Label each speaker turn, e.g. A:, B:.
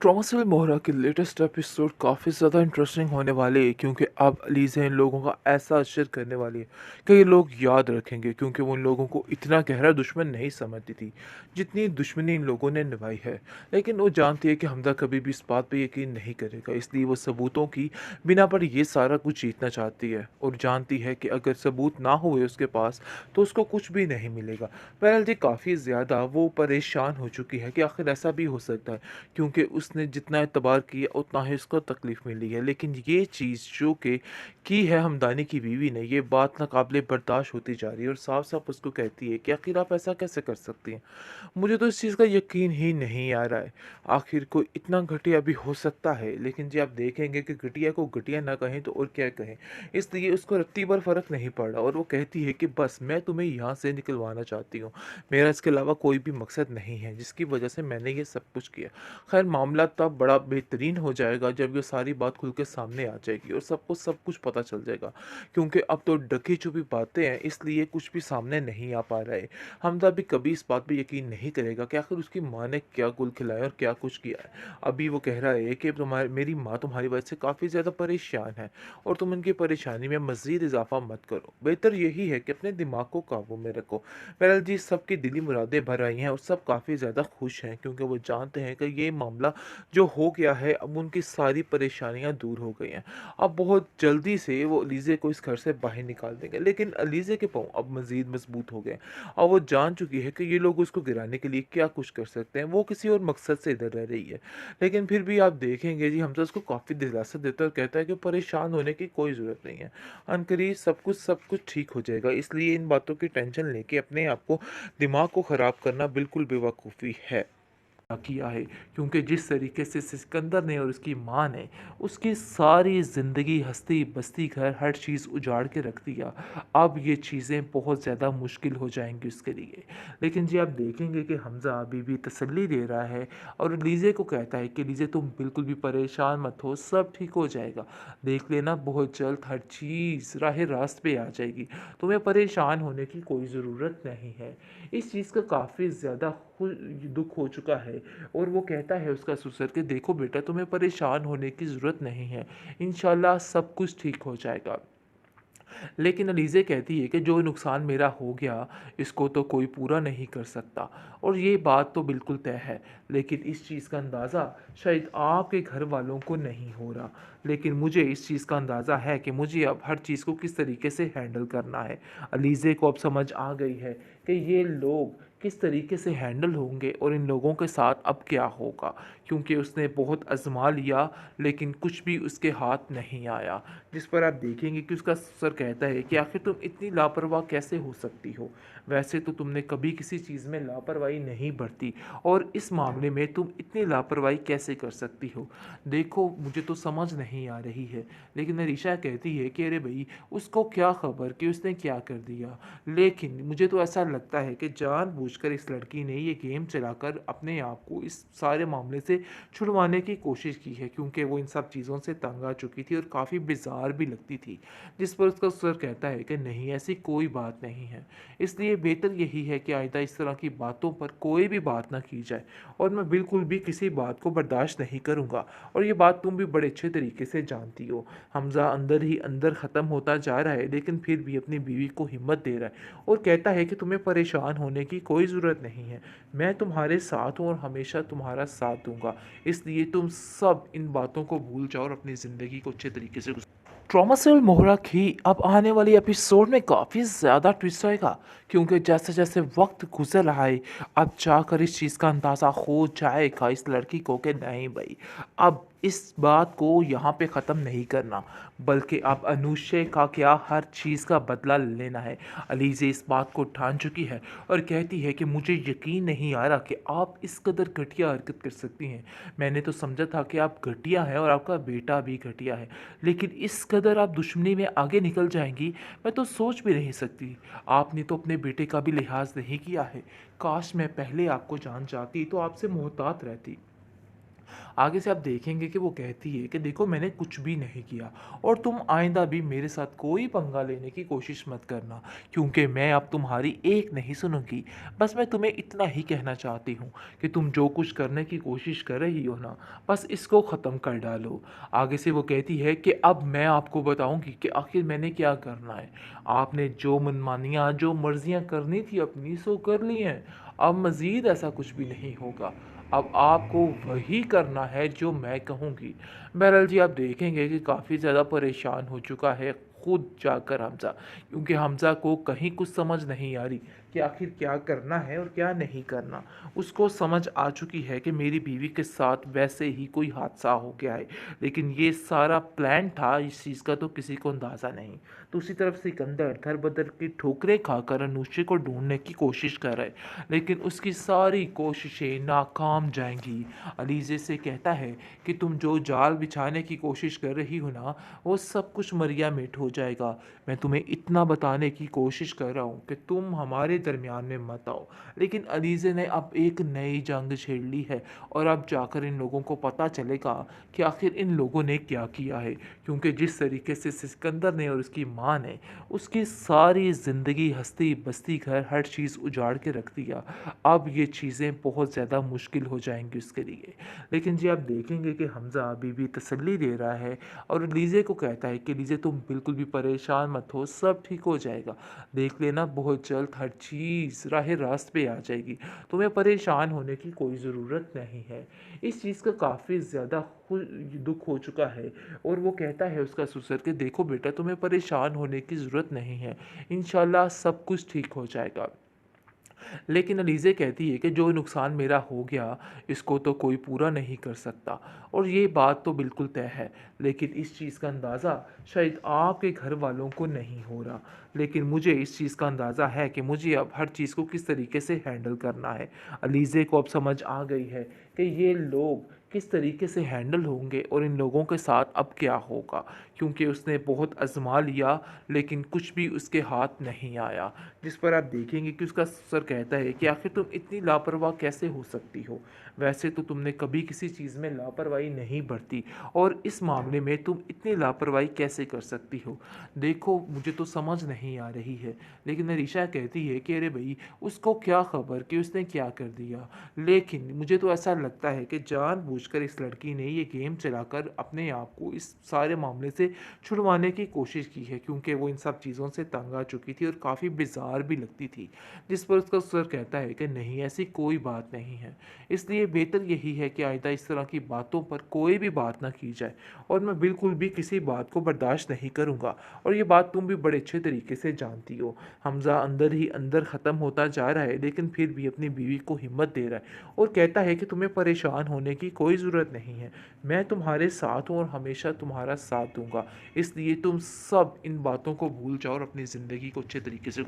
A: ट्रॉमसिल मोहरा के latest episode काफ़ी ज़्यादा इंटरेस्टिंग होने वाले हैं क्योंकि अब अलीज़ा इन लोगों का ऐसा असर करने वाली है कि ये लोग याद रखेंगे क्योंकि वो उन लोगों को इतना गहरा दुश्मन नहीं समझती थी जितनी दुश्मनी इन लोगों ने निभाई है। लेकिन वो जानती है कि हमदा कभी भी इस बात पे यकीन नहीं करेगा, इसलिए वो सबूतों की बिना पर ये सारा कुछ जीतना चाहती है और जानती है कि अगर सबूत ना हुए उसके पास तो उसको कुछ भी नहीं मिलेगा। बहरहाल जी काफ़ी ज़्यादा वो परेशान हो चुकी है कि आखिर ऐसा भी हो सकता है क्योंकि उसने जितना एतबार किया उतना ही उसको तकलीफ़ मिली है। लेकिन ये चीज़ जो कि की है हमदानी की बीवी ने, ये बात नाकाबिले बर्दाश्त होती जा रही है और साफ-साफ उसको कहती है कि आखिर आप ऐसा कैसे कर सकती हैं? मुझे तो इस चीज़ का यकीन ही नहीं आ रहा है। आखिर कोई इतना घटिया भी हो सकता है? लेकिन जी आप देखेंगे कि घटिया को घटिया ना कहें तो और क्या कहें? इसलिए उसको रत्ती भर फ़र्क नहीं पड़ रहा और वो कहती है कि बस मैं तुम्हें यहाँ से निकलवाना चाहती हूँ। मेरा इसके अलावा कोई भी मकसद नहीं है जिसकी वज़ह से मैंने ये सब कुछ किया। खैर मामला तब बड़ा बेहतरीन हो जाएगा जब ये सारी बात खुल के सामने आ जाएगी और सबको सब कुछ पता चल जाएगा क्योंकि अब तो ढकी छुपी बातें हैं इसलिए कुछ भी सामने नहीं आ पा रहा है। हमजा भी कभी इस बात पे यकीन नहीं करेगा कि आखिर उसकी माँ ने क्या गुल खिलाया और क्या कुछ किया है। अभी वो कह रहा है कि तुम्हारी मेरी माँ तुम्हारी वजह से काफ़ी ज़्यादा परेशान है और तुम उनकी परेशानी में मज़ीद इजाफ़ा मत करो। बेहतर यही है कि अपने दिमाग को काबू में रखो। बहरहाल जी सबकी दिली मुरादें भर आई हैं और सब काफ़ी ज़्यादा खुश हैं क्योंकि वो जानते हैं कि ये मामला जो हो गया है अब उनकी सारी परेशानियाँ दूर हो गई हैं। अब बहुत जल्दी से वो अलीज़े को इस घर से बाहर निकाल देंगे, लेकिन अलीज़े के पाँव अब मज़ीद मज़बूत हो गए। और वो जान चुकी है कि ये लोग उसको गिराने के लिए क्या कुछ कर सकते हैं। वो किसी और मकसद से इधर रह रही है। लेकिन फिर भी आप देखेंगे जी हमज़ा उसको काफ़ी दिलासा देता है और कहता है कि परेशान होने की कोई ज़रूरत नहीं है। अनकरीब सब कुछ ठीक हो जाएगा। इसलिए इन बातों की टेंशन लेके अपने आप को दिमाग को ख़राब करना बिल्कुल बेवकूफ़ी है। किया है क्योंकि जिस तरीके से सिकंदर ने और उसकी माँ ने उसकी सारी ज़िंदगी हस्ती बस्ती घर हर चीज़ उजाड़ के रख दिया। अब ये चीज़ें बहुत ज़्यादा मुश्किल हो जाएंगी उसके लिए। लेकिन जी आप देखेंगे कि हमज़ा अभी भी तसल्ली दे रहा है और लीज़े को कहता है कि लीज़े तुम बिल्कुल भी परेशान मत हो, सब ठीक हो जाएगा। देख लेना बहुत जल्द हर चीज़ राह रास्त पे आ जाएगी। तुम्हें परेशान होने की कोई ज़रूरत नहीं है। इस चीज़ का काफ़ी ज़्यादा दुख हो चुका है और वो कहता है उसका ससुर कि देखो बेटा तुम्हें परेशान होने की ज़रूरत नहीं है, इंशाल्लाह सब कुछ ठीक हो जाएगा। लेकिन अलीज़े कहती है कि जो नुकसान मेरा हो गया इसको तो कोई पूरा नहीं कर सकता और ये बात तो बिल्कुल तय है। लेकिन इस चीज़ का अंदाज़ा शायद आपके घर वालों को नहीं हो रहा, लेकिन मुझे इस चीज़ का अंदाज़ा है कि मुझे अब हर चीज़ को किस तरीके से हैंडल करना है। अलीज़े को अब समझ आ गई है कि ये लोग किस तरीके से हैंडल होंगे और इन लोगों के साथ अब क्या होगा, क्योंकि उसने बहुत आजमा लिया लेकिन कुछ भी उसके हाथ नहीं आया। जिस पर आप देखेंगे कि उसका सर कहता है कि आखिर तुम इतनी लापरवाह कैसे हो सकती हो? वैसे तो तुमने कभी किसी चीज़ में लापरवाही नहीं बरती और इस मामले में तुम इतनी लापरवाही कैसे कर सकती हो? देखो मुझे तो समझ नहीं आ रही है। लेकिन अरीशा कहती है कि अरे भई उसको क्या खबर कि उसने क्या कर दिया? लेकिन मुझे तो ऐसा लगता है कि जानबूझकर इस लड़की ने ये गेम चलाकर अपने आप को इस सारे मामले से छुड़वाने की कोशिश की है क्योंकि वो इन सब चीज़ों से तंग आ चुकी थी और काफ़ी बेजार भी लगती थी। जिस पर उसका सर कहता है कि नहीं ऐसी कोई बात नहीं है। इसलिए बेहतर यही है कि आइंदा इस तरह की बातों पर कोई भी बात ना की जाए और मैं बिल्कुल भी किसी बात को बर्दाश्त नहीं करूँगा और ये बात तुम भी बड़े अच्छे तरीके से जानती हो। हमज़ा अंदर ही अंदर ख़त्म होता जा रहा है लेकिन फिर भी अपनी बीवी को हिम्मत दे रहा है और कहता है कि तुम्हें परेशान होने की कोई ज़रूरत नहीं है। मैं तुम्हारे साथ हूँ और हमेशा तुम्हारा साथ दूँगा। इसलिए तुम सब इन बातों को भूल जाओ और अपनी ज़िंदगी को अच्छे तरीके से ट्रॉमा से मोहरा की अब आने वाली एपिसोड में काफ़ी ज़्यादा ट्विस्ट आएगा क्योंकि जैसे जैसे वक्त गुजर रहा है अब जाकर इस चीज़ का अंदाज़ा हो जाएगा इस लड़की को कि नहीं भाई अब इस बात को यहाँ पे ख़त्म नहीं करना बल्कि अब अनुष्य का क्या हर चीज़ का बदला लेना है। अलीज़े इस बात को ठान चुकी है और कहती है कि मुझे यकीन नहीं आ रहा कि आप इस कदर घटिया हरकत कर सकती हैं। मैंने तो समझा था कि आप घटिया हैं और आपका बेटा भी घटिया है, लेकिन इस कदर आप दुश्मनी में आगे निकल जाएंगी मैं तो सोच भी नहीं सकती। आपने तो अपने बेटे का भी लिहाज नहीं किया है। काश मैं पहले आपको जान जाती तो आपसे मोहतात रहती। आगे से आप देखेंगे कि वो कहती है कि देखो मैंने कुछ भी नहीं किया और तुम आइंदा भी मेरे साथ कोई पंगा लेने की कोशिश मत करना क्योंकि मैं अब तुम्हारी एक नहीं सुनूंगी। बस मैं तुम्हें इतना ही कहना चाहती हूँ कि तुम जो कुछ करने की कोशिश कर रही हो ना, बस इसको ख़त्म कर डालो। आगे से वो कहती है कि अब मैं आपको बताऊंगी कि आखिर मैंने क्या करना है। आपने जो मनमानियाँ जो मर्जियाँ करनी थी अपनी सो कर ली हैं। अब मज़ीद ऐसा कुछ भी नहीं होगा। अब आपको वही करना है जो मैं कहूँगी। बहरहाल जी, आप देखेंगे कि काफ़ी ज़्यादा परेशान हो चुका है खुद जाकर हमज़ा, क्योंकि हमज़ा को कहीं कुछ समझ नहीं आ रही कि आखिर क्या करना है और क्या नहीं करना। उसको समझ आ चुकी है कि मेरी बीवी के साथ वैसे ही कोई हादसा हो गया है, लेकिन ये सारा प्लान था, इस चीज़ का तो किसी को अंदाज़ा नहीं। दूसरी तरफ सिकंदर दर-बदर की ठोकरें खाकर अनुष्का को ढूँढने की कोशिश कर रहा है, लेकिन उसकी सारी कोशिशें नाकाम जाएँगी। अलीज़े से कहता है कि तुम जो जाल बिछाने की कोशिश कर रही हो ना, वो सब कुछ मरिया मिट हो जाएगा। मैं तुम्हें इतना बताने की कोशिश कर रहा हूँ कि तुम हमारे दरमियान में मत आओ। लेकिन अलीज़े ने अब एक नई जंग छेड़ ली है और अब जाकर इन लोगों को पता चलेगा कि आखिर इन लोगों ने क्या किया है, क्योंकि जिस तरीके से सिकंदर ने और उसकी माँ ने उसकी सारी ज़िंदगी हस्ती बस्ती घर हर चीज़ उजाड़ के रख दिया। अब ये चीज़ें बहुत ज़्यादा मुश्किल हो जाएंगी उसके लिए। लेकिन जी, आप देखेंगे कि हमज़ा अभी भी तसल्ली दे रहा है और लीज़े को कहता है कि लीज़े तुम बिल्कुल भी परेशान मत हो, सब ठीक हो जाएगा। देख लेना बहुत जल्द हर चीज़ राह रास्त पे आ जाएगी। तुम्हें परेशान होने की कोई ज़रूरत नहीं है। इस चीज़ का काफ़ी ज़्यादा दुख हो चुका है और वो कहता है उसका ससुर कि देखो बेटा, तुम्हें परेशान होने की ज़रूरत नहीं है। इंशाल्लाह सब कुछ ठीक हो जाएगा। लेकिन अलीज़े कहती है कि जो नुकसान मेरा हो गया, इसको तो कोई पूरा नहीं कर सकता और ये बात तो बिल्कुल तय है। लेकिन इस चीज़ का अंदाज़ा शायद आपके घर वालों को नहीं हो रहा, लेकिन मुझे इस चीज़ का अंदाज़ा है कि मुझे अब हर चीज़ को किस तरीके से हैंडल करना है। अलीज़े को अब समझ आ गई है कि ये लोग किस तरीके से हैंडल होंगे और इन लोगों के साथ अब क्या होगा, क्योंकि उसने बहुत आज़मा लिया लेकिन कुछ भी उसके हाथ नहीं आया। जिस पर आप देखेंगे कि उसका सर कहता है कि आखिर तुम इतनी लापरवाह कैसे हो सकती हो? वैसे तो तुमने कभी किसी चीज़ में लापरवाही नहीं बरती और इस मामले में तुम इतनी लापरवाही कैसे कर सकती हो? देखो, मुझे तो समझ नहीं आ रही है। लेकिन अरीशा कहती है कि अरे भई, उसको क्या खबर कि उसने क्या कर दिया? लेकिन मुझे तो ऐसा लगता है कि जानबूझकर इस लड़की ने ये गेम चलाकर अपने आप को इस सारे मामले से छुड़वाने की कोशिश की है, क्योंकि वो इन सब चीज़ों से तंग आ चुकी थी और काफ़ी बेजार भी लगती थी। जिस पर उसका सर कहता है कि नहीं, ऐसी कोई बात नहीं है। इसलिए बेहतर यही है कि आइंदा इस तरह की बातों पर कोई भी बात ना की जाए और मैं बिल्कुल भी किसी बात को बर्दाश्त नहीं करूँगा और ये बात तुम भी बड़े अच्छे तरीके से जानती हो। हमज़ा अंदर ही अंदर ख़त्म होता जा रहा है, लेकिन फिर भी अपनी बीवी को हिम्मत दे रहा है और कहता है कि तुम्हें परेशान होने की कोई ज़रूरत नहीं है। मैं तुम्हारे साथ हूँ और हमेशा तुम्हारा साथ दूँगा। इसलिए तुम सब इन बातों को भूल जाओ और अपनी ज़िंदगी को अच्छे तरीके से